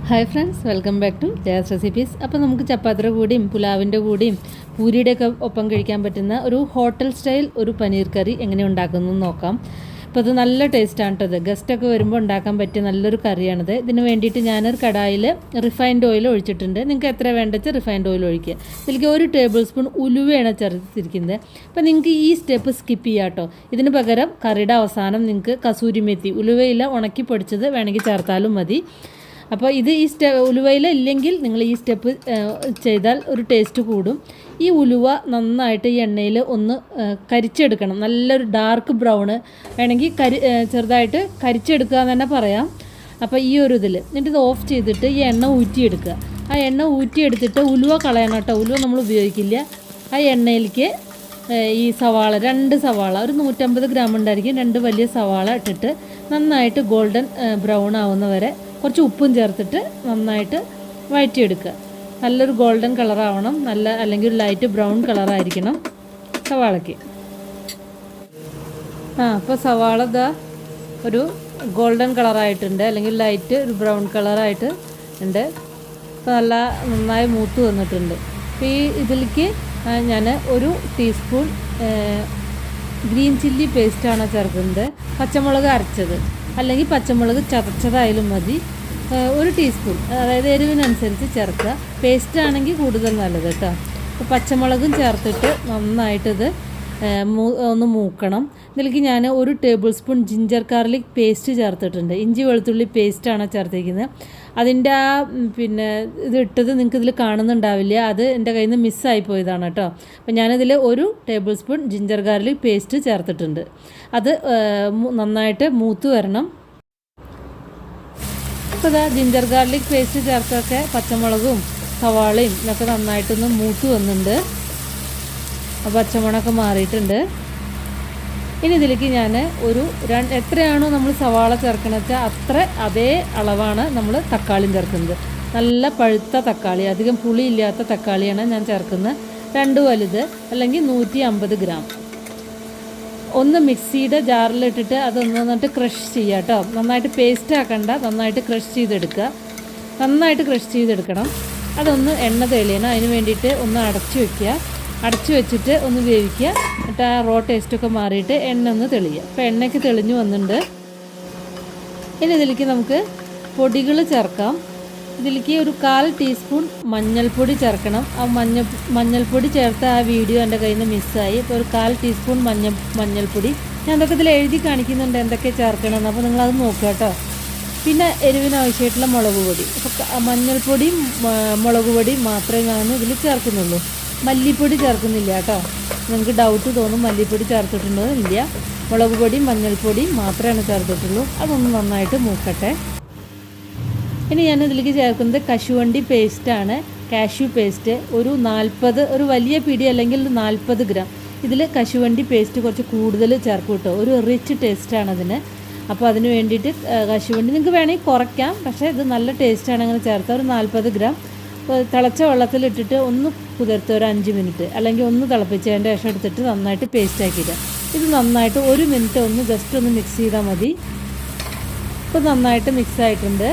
Hi friends, welcome back to Jaya's recipes. അപ്പോൾ നമുക്ക് ചപ്പാത്തിയുടെ കൂടിയും പുലാവിൻ്റെ കൂടിയും പൂരിയുടെയൊക്കെ ഒപ്പം കഴിക്കാൻ പറ്റുന്ന ഒരു ഹോട്ടൽ സ്റ്റൈൽ ഒരു പനീർ കറി എങ്ങനെ ഉണ്ടാക്കുന്നു നോക്കാം. അപ്പോൾ അത് നല്ല ടേസ്റ്റാണ് കേട്ടത്. ഗസ്റ്റൊക്കെ വരുമ്പോൾ ഉണ്ടാക്കാൻ പറ്റിയ നല്ലൊരു കറിയാണിത്. ഇതിന് വേണ്ടിയിട്ട് ഞാനൊരു കടായിൽ റിഫൈൻഡ് ഓയിൽ ഒഴിച്ചിട്ടുണ്ട്. നിങ്ങൾക്ക് എത്ര വേണ്ടത് റിഫൈൻഡ് ഓയിൽ ഒഴിക്കുക. ഇതിലേക്ക് 1 ടേബിൾ സ്പൂൺ ഉലുവയാണ് ചേർത്തിരിക്കുന്നത്. അപ്പോൾ നിങ്ങൾക്ക് ഈ സ്റ്റെപ്പ് സ്കിപ്പ് ചെയ്യാം കേട്ടോ. ഇതിന് പകരം കറിയുടെ അവസാനം നിങ്ങൾക്ക് കസൂരി മെത്തി, ഉലുവയില ഉണക്കി പൊടിച്ചത് വേണമെങ്കിൽ ചേർത്താലും മതി. അപ്പോൾ ഇത് ഈ ഉലുവയില ഇല്ലെങ്കിൽ നിങ്ങൾ ഈ സ്റ്റെപ്പ് ചെയ്താൽ ഒരു ടേസ്റ്റ് കൂടും. ഈ ഉലുവ നന്നായിട്ട് ഈ എണ്ണയിൽ ഒന്ന് കരിച്ചെടുക്കണം. നല്ലൊരു ഡാർക്ക് ബ്രൗണ് വേണമെങ്കിൽ ചെറുതായിട്ട് കരിച്ചെടുക്കുക എന്ന് തന്നെ പറയാം. അപ്പോൾ ഈ ഒരു ഇതിൽ എന്നിട്ട് ഇത് ഓഫ് ചെയ്തിട്ട് ഈ എണ്ണ ഊറ്റിയെടുക്കുക. ആ എണ്ണ ഊറ്റിയെടുത്തിട്ട് ഉലുവ കളയണം കേട്ടോ. ഉലുവ നമ്മൾ ഉപയോഗിക്കില്ല. ആ എണ്ണയിലേക്ക് ഈ സവാള, 2 സവാള, ഒരു 150 ഗ്രാം ഉണ്ടായിരിക്കും, 2 വലിയ സവാള ഇട്ടിട്ട് നന്നായിട്ട് ഗോൾഡൻ ബ്രൗൺ ആവുന്നവരെ കുറച്ച് ഉപ്പും ചേർത്തിട്ട് നന്നായിട്ട് വഴറ്റിയെടുക്കുക. നല്ലൊരു ഗോൾഡൻ കളറാവണം, അല്ലെങ്കിൽ ഒരു ലൈറ്റ് ബ്രൗൺ കളറായിരിക്കണം സവാളയ്ക്ക്. അപ്പോൾ സവാള ഇതാ ഒരു ഗോൾഡൻ കളറായിട്ടുണ്ട്, അല്ലെങ്കിൽ ലൈറ്റ് ഒരു ബ്രൗൺ കളറായിട്ട് ഉണ്ട്. അപ്പോൾ നന്നായി മൂത്ത് വന്നിട്ടുണ്ട്. അപ്പോൾ ഈ ഇതിലേക്ക് ഞാൻ 1 ടീസ്പൂൺ ഗ്രീൻ ചില്ലി പേസ്റ്റാണ് ചേർക്കുന്നത്. പച്ചമുളക് അരച്ചത് അല്ലെങ്കിൽ പച്ചമുളക് ചതച്ചതായാലും മതി. 1 ടീസ്പൂൺ, അതായത് എരിവിനനുസരിച്ച് ചേർക്കുക. പേസ്റ്റ് ആണെങ്കിൽ കൂടുതൽ നല്ലത് കേട്ടോ. അപ്പോൾ പച്ചമുളകും ചേർത്തിട്ട് നന്നായിട്ടിത് ഒന്ന് മൂക്കണം. ഇതിലേക്ക് ഞാൻ 1 table spoon ginger garlic paste ചേർത്തിട്ടുണ്ട്. ഇഞ്ചി വെളുത്തുള്ളി പേസ്റ്റാണ് ചേർത്തിരിക്കുന്നത്. അതിൻ്റെ ഇത് ഇട്ടത് നിങ്ങൾക്ക് ഇതിൽ കാണുന്നുണ്ടാവില്ല, അത് എൻ്റെ കയ്യിൽ നിന്ന് മിസ്സായി പോയതാണ് കേട്ടോ. അപ്പോൾ ഞാനിതിൽ 1 table spoon ginger garlic paste ചേർത്തിട്ടുണ്ട്. അത് നന്നായിട്ട് മൂത്ത് വരണം. അപ്പോൾ ഇതാ ജിഞ്ചർ ഗാർലിക് പേസ്റ്റ് ചേർത്തൊക്കെ പച്ചമുളകും സവാളയും ഇതൊക്കെ നന്നായിട്ടൊന്ന് മൂത്ത് വന്നിട്ടുണ്ട്. പച്ചമുളകൊക്കെ മാറിയിട്ടുണ്ട്. ഇനി ഇതിലേക്ക് ഞാൻ എത്രയാണോ നമ്മൾ സവാള ചേർക്കണമെന്ന് വെച്ചാൽ അതേ അളവാണ് നമ്മൾ തക്കാളിയും ചേർക്കുന്നത്. നല്ല പഴുത്ത തക്കാളി, അധികം പുളിയില്ലാത്ത തക്കാളിയാണ് ഞാൻ ചേർക്കുന്നത്. 2 വലുത്, അല്ലെങ്കിൽ 150 ഗ്രാം. ഒന്ന് മിക്സിയുടെ ജാറിലിട്ടിട്ട് അതൊന്ന് നന്നായിട്ട് ക്രഷ് ചെയ്യുക കേട്ടോ. നന്നായിട്ട് പേസ്റ്റ് ആക്കണ്ട, നന്നായിട്ട് ക്രഷ് ചെയ്തെടുക്കുക. നന്നായിട്ട് ക്രഷ് ചെയ്തെടുക്കണം. അതൊന്ന് എണ്ണ തെളിയണം. അതിന് വേണ്ടിയിട്ട് ഒന്ന് അടച്ചു വെച്ചിട്ട് ഒന്ന് വേവിക്കുക. എന്നിട്ട് ആ റോ ടേസ്റ്റൊക്കെ മാറിയിട്ട് എണ്ണ ഒന്ന് തെളിയുക. അപ്പോൾ എണ്ണയ്ക്ക് തെളിഞ്ഞു വന്നിട്ടുണ്ട്. ഇനി ഇതിലേക്ക് നമുക്ക് പൊടികൾ ചേർക്കാം. ഇതിലേക്ക് ഒരു 1/4 ടീസ്പൂൺ മഞ്ഞൾപ്പൊടി ചേർക്കണം. ആ മഞ്ഞൾപ്പൊടി ചേർത്ത ആ വീഡിയോ എൻ്റെ കയ്യിൽ നിന്ന് മിസ്സായി. ഇപ്പോൾ ഒരു 1/4 ടീസ്പൂൺ മഞ്ഞൾപ്പൊടി ഞാൻ അതൊക്കെ ഇതിൽ എഴുതി കാണിക്കുന്നുണ്ട് എന്തൊക്കെ ചേർക്കണമെന്ന്. അപ്പോൾ നിങ്ങളത് നോക്കുക കേട്ടോ. പിന്നെ എരിവിനാവശ്യമായിട്ടുള്ള മുളക് പൊടി. അപ്പോൾ മഞ്ഞൾപ്പൊടിയും മുളക് പൊടിയും മാത്രമേ ഞാൻ ഇതിൽ ചേർക്കുന്നുള്ളൂ. മല്ലിപ്പൊടി ചേർക്കുന്നില്ല കേട്ടോ. നിങ്ങൾക്ക് ഡൗട്ട് തോന്നും മല്ലിപ്പൊടി ചേർത്തിട്ടുണ്ടോ ഇല്ല. മുളക് പൊടിയും മഞ്ഞൾപ്പൊടിയും മാത്രമേ ചേർത്തിട്ടുള്ളൂ. അതൊന്ന് നന്നായിട്ട് മൂക്കട്ടെ. ഇനി ഞാൻ ഇതിലേക്ക് ചേർക്കുന്നത് കശുവണ്ടി പേസ്റ്റാണ്, കാഷ്യൂ പേസ്റ്റ്. ഒരു വലിയ പിടി അല്ലെങ്കിൽ 40 ഗ്രാം. ഇതിൽ കശുവണ്ടി പേസ്റ്റ് കുറച്ച് കൂടുതൽ ചേർക്കും കേട്ടോ. ഒരു റിച്ച് ടേസ്റ്റാണ് അതിന്. അപ്പോൾ അതിന് വേണ്ടിയിട്ട് കശുവണ്ടി നിങ്ങൾക്ക് വേണമെങ്കിൽ കുറയ്ക്കാം, പക്ഷേ ഇത് നല്ല ടേസ്റ്റാണ് അങ്ങനെ ചേർത്താൽ. ഒരു 40 ഗ്രാം തിളച്ച വെള്ളത്തിലിട്ടിട്ട് ഒന്ന് കുതിർത്ത് ഒരു 5 മിനിറ്റ്, അല്ലെങ്കിൽ ഒന്ന് തിളപ്പിച്ചതിൻ്റെ ശേഷം എടുത്തിട്ട് നന്നായിട്ട് പേസ്റ്റ് ആക്കിയിടുക. ഇത് നന്നായിട്ട് 1 മിനിറ്റ് ഒന്ന് ജസ്റ്റ് ഒന്ന് മിക്സ് ചെയ്താൽ മതി. ഇപ്പോൾ നന്നായിട്ട് മിക്സ് ആയിട്ടുണ്ട്.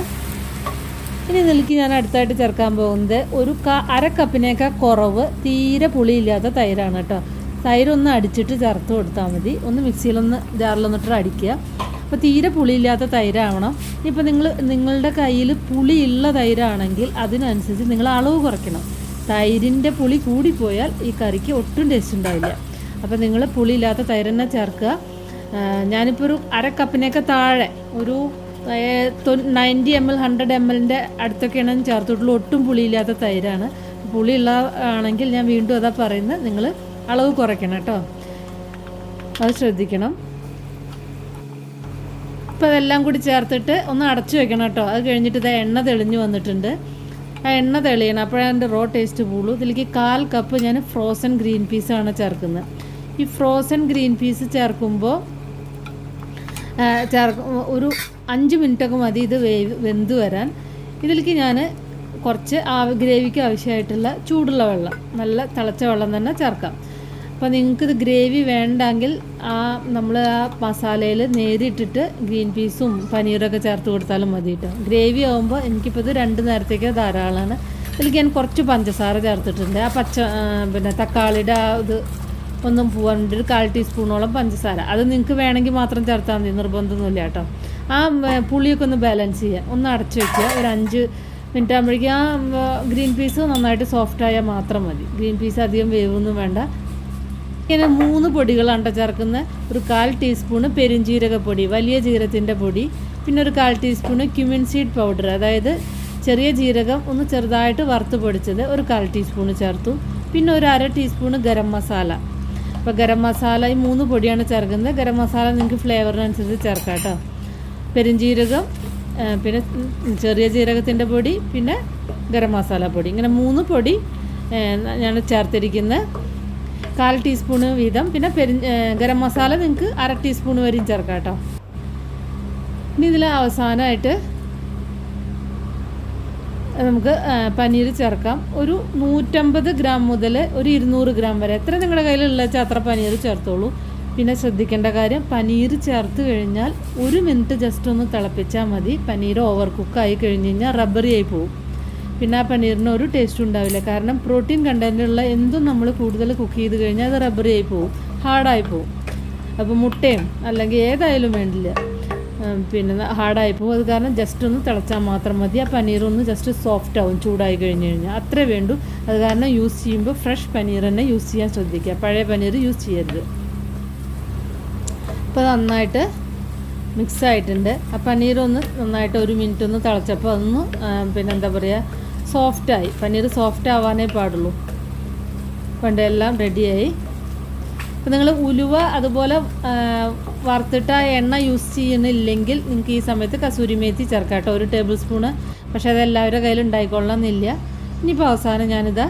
ഇനി ഇതിലേക്ക് ഞാൻ അടുത്തായിട്ട് ചേർക്കാൻ പോകുന്നത് ഒരു 1/2 കപ്പിനേക്കാൾ കുറവ് തീരെ പുളിയില്ലാത്ത തൈരാണ് കേട്ടോ. തൈരൊന്ന് അടിച്ചിട്ട് ചേർത്ത് കൊടുത്താൽ മതി. ഒന്ന് മിക്സിയിലൊന്ന് ജാറിലൊന്നിട്ട് അടിക്കുക. അപ്പോൾ തീരെ പുളിയില്ലാത്ത തൈരാവണം. ഇപ്പോൾ നിങ്ങളുടെ കയ്യിൽ പുളിയുള്ള തൈരാണെങ്കിൽ അതിനനുസരിച്ച് നിങ്ങൾ അളവ് കുറയ്ക്കണം. തൈരിൻ്റെ പുളി കൂടിപ്പോയാൽ ഈ കറിക്ക് ഒട്ടും ടേസ്റ്റ് ഉണ്ടാവില്ല. അപ്പോൾ നിങ്ങൾ പുളിയില്ലാത്ത തൈര് തന്നെ ചേർക്കുക. ഞാനിപ്പോൾ ഒരു 1/2 കപ്പിനേക്കാൾ താഴെ ഒരു 90 ml 100 ml അടുത്തൊക്കെയാണ് ഞാൻ ചേർത്തിട്ടുള്ളൂ. ഒട്ടും പുളിയില്ലാത്ത തൈരാണ്. പുളിയുള്ള ആണെങ്കിൽ ഞാൻ വീണ്ടും അതാ പറയുന്നത്, നിങ്ങൾ അളവ് കുറയ്ക്കണം കേട്ടോ. അത് ശ്രദ്ധിക്കണം. അപ്പോൾ അതെല്ലാം കൂടി ചേർത്തിട്ട് ഒന്ന് അടച്ചു വെക്കണം കേട്ടോ. അത് കഴിഞ്ഞിട്ട് ഇത് എണ്ണ തെളിഞ്ഞു വന്നിട്ടുണ്ട്. ആ എണ്ണ തെളിയണം, അപ്പോഴാണ് അതിൻ്റെ റോ ടേസ്റ്റ് പോളൂ. ഇതിലേക്ക് 1/4 കപ്പ് ഞാൻ ഫ്രോസൺ ഗ്രീൻ പീസാണ് ചേർക്കുന്നത്. ഈ ഫ്രോസൺ ഗ്രീൻ പീസ് ചേർക്കുമ്പോൾ ഒരു 5 മിനിറ്റൊക്കെ മതി ഇത് വെന്ത് വരാൻ. ഇതിലേക്ക് ഞാൻ കുറച്ച് ഗ്രേവിക്ക് ആവശ്യമായിട്ടുള്ള ചൂടുള്ള വെള്ളം, നല്ല തിളച്ച വെള്ളം തന്നെ ചേർക്കാം. അപ്പോൾ നിങ്ങൾക്കിത് ഗ്രേവി വേണ്ടെങ്കിൽ നമ്മൾ ആ മസാലയിൽ നേരിട്ടിട്ട് ഗ്രീൻ പീസും പനീറൊക്കെ ചേർത്ത് കൊടുത്താലും മതി കേട്ടോ. ഗ്രേവി ആകുമ്പോൾ എനിക്കിപ്പോൾ ഇത് 2 നേരത്തേക്ക് ധാരാളമാണ്. ഇതിലേക്ക് ഞാൻ കുറച്ച് പഞ്ചസാര ചേർത്തിട്ടുണ്ട്. ആ പിന്നെ തക്കാളിയുടെ ഇത് ഒന്നും പോകാൻ വേണ്ടി 1/4 ടീസ്പൂണോളം പഞ്ചസാര. അത് നിങ്ങൾക്ക് വേണമെങ്കിൽ മാത്രം ചേർത്താൽ മതി, നിർബന്ധമൊന്നുമില്ല കേട്ടോ. ആ പുളിയൊക്കെ ഒന്ന് ബാലൻസ് ചെയ്യാൻ ഒന്ന് അടച്ചു വയ്ക്കുക. ഒരു 5 മിനിറ്റ് ആകുമ്പോഴേക്കും ആ ഗ്രീൻ പീസ് നന്നായിട്ട് സോഫ്റ്റായാൽ മാത്രം മതി. ഗ്രീൻ പീസ് അധികം വേവൊന്നും വേണ്ട. ഇങ്ങനെ 3 പൊടികളാണ് ചേർക്കുന്നത്. ഒരു 1/4 ടീസ്പൂണ് പെരുംജീരകപ്പൊടി, വലിയ ജീരകത്തിൻ്റെ പൊടി, പിന്നെ ഒരു 1/4 ടീസ്പൂണ് ക്യുമിൻ സീഡ് പൗഡർ, അതായത് ചെറിയ ജീരകം ഒന്ന് ചെറുതായിട്ട് വറുത്ത് പൊടിച്ചത് ഒരു 1/4 ടീസ്പൂണ് ചേർത്തു. പിന്നെ ഒരു 1/2 ടീസ്പൂണ് ഗരം മസാല. അപ്പോൾ ഗരം മസാല ഈ 3 പൊടിയാണ് ചേർക്കുന്നത്. ഗരം മസാല നിങ്ങൾക്ക് ഫ്ലേവറിനനുസരിച്ച് ചേർക്കാം കേട്ടോ. പെരുംജീരകം, പിന്നെ ചെറിയ ജീരകത്തിൻ്റെ പൊടി, പിന്നെ ഗരം മസാല പൊടി, ഇങ്ങനെ 3 പൊടി ഞാൻ ചേർത്തിരിക്കുന്നത്. 1/4 ടീസ്പൂണ് വീതം. പിന്നെ ഗരം മസാല നിങ്ങൾക്ക് 1/2 ടീസ്പൂൺ വരെയും ചേർക്കാം കേട്ടോ. ഇനി ഇതിൽ അവസാനമായിട്ട് നമുക്ക് പനീർ ചേർക്കാം. ഒരു 150 ഗ്രാം മുതൽ ഒരു 200 ഗ്രാം വരെ, എത്ര നിങ്ങളുടെ കയ്യിലുള്ള വെച്ചാൽ അത്ര പനീർ ചേർത്തോളൂ. പിന്നെ ശ്രദ്ധിക്കേണ്ട കാര്യം, പനീർ ചേർത്ത് കഴിഞ്ഞാൽ 1 മിനിറ്റ് ജസ്റ്റ് ഒന്ന് തിളപ്പിച്ചാൽ മതി. പനീർ ഓവർ കുക്കായി കഴിഞ്ഞ് കഴിഞ്ഞാൽ റബ്ബറി ആയി പോകും. പിന്നെ ആ പനീറിന് ഒരു ടേസ്റ്റും ഉണ്ടാവില്ല. കാരണം പ്രോട്ടീൻ കണ്ടൻറ്റുള്ള എന്തും നമ്മൾ കൂടുതൽ കുക്ക് ചെയ്ത് കഴിഞ്ഞാൽ അത് റബ്ബറി ആയി പോകും, ഹാർഡായി പോകും. അപ്പോൾ മുട്ടയും അല്ലെങ്കിൽ ഏതായാലും വേണ്ടില്ല, പിന്നെ ഹാർഡായി പോകും. അത് കാരണം ജസ്റ്റ് ഒന്ന് തിളച്ചാൽ മാത്രം മതി. ആ പനീറൊന്ന് ജസ്റ്റ് സോഫ്റ്റ് ആവും ചൂടായി കഴിഞ്ഞ് കഴിഞ്ഞാൽ, അത്രേ വേണ്ടൂ. അത് കാരണം യൂസ് ചെയ്യുമ്പോൾ ഫ്രഷ് പനീർ തന്നെ യൂസ് ചെയ്യാൻ ശ്രദ്ധിക്കുക, പഴയ പനീർ യൂസ് ചെയ്യരുത്. അപ്പോൾ നന്നായിട്ട് മിക്സ് ആയിട്ടുണ്ട്. ആ പനീറൊന്ന് നന്നായിട്ട് 1 മിനിറ്റ് ഒന്ന് തിളച്ചപ്പോൾ അതൊന്ന് പിന്നെ എന്താ പറയുക, സോഫ്റ്റായി. പനീർ സോഫ്റ്റ് ആവാനേ പാടുള്ളൂ. പണ്ട് എല്ലാം റെഡിയായി. അപ്പോൾ നിങ്ങൾ ഉലുവ അതുപോലെ വറുത്തിട്ട എണ്ണ യൂസ് ചെയ്യുന്നില്ലെങ്കിൽ നിങ്ങൾക്ക് ഈ സമയത്ത് കസൂരി മേത്തി ചേർക്കാം കേട്ടോ, 1 ടേബിൾ സ്പൂണ്. പക്ഷേ അത് എല്ലാവരുടെ കയ്യിൽ ഉണ്ടായിക്കൊള്ളണമെന്നില്ല. ഇനിയിപ്പോൾ അവസാനം ഞാനിതാ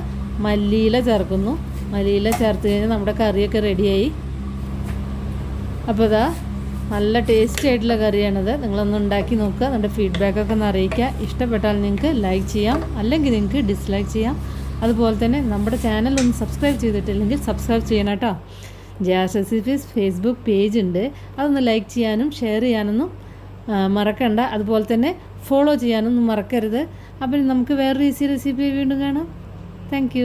മല്ലിയില ചേർക്കുന്നു. മല്ലിയില ചേർത്ത് കഴിഞ്ഞാൽ നമ്മുടെ കറിയൊക്കെ റെഡിയായി. അപ്പോൾ ഇതാ നല്ല ടേസ്റ്റി ആയിട്ടുള്ള കറിയാണിത്. നിങ്ങളൊന്ന് ഉണ്ടാക്കി നോക്കുക, നിങ്ങളുടെ ഫീഡ്ബാക്കൊക്കെ ഒന്ന് അറിയിക്കുക. ഇഷ്ടപ്പെട്ടാൽ നിങ്ങൾക്ക് ലൈക്ക് ചെയ്യാം, അല്ലെങ്കിൽ നിങ്ങൾക്ക് ഡിസ്ലൈക്ക് ചെയ്യാം. അതുപോലെ തന്നെ നമ്മുടെ ചാനൽ ഒന്ന് സബ്സ്ക്രൈബ് ചെയ്തിട്ടില്ലെങ്കിൽ സബ്സ്ക്രൈബ് ചെയ്യണം കേട്ടോ. ജയാസ് റെസിപ്പീസ് ഫേസ്ബുക്ക് പേജ് ഉണ്ട്, അതൊന്ന് ലൈക്ക് ചെയ്യാനും ഷെയർ ചെയ്യാനൊന്നും മറക്കണ്ട. അതുപോലെ തന്നെ ഫോളോ ചെയ്യാനൊന്നും മറക്കരുത്. അപ്പം നമുക്ക് വേറൊരു ഈസി റെസിപ്പി വീണ്ടും കാണാം. താങ്ക്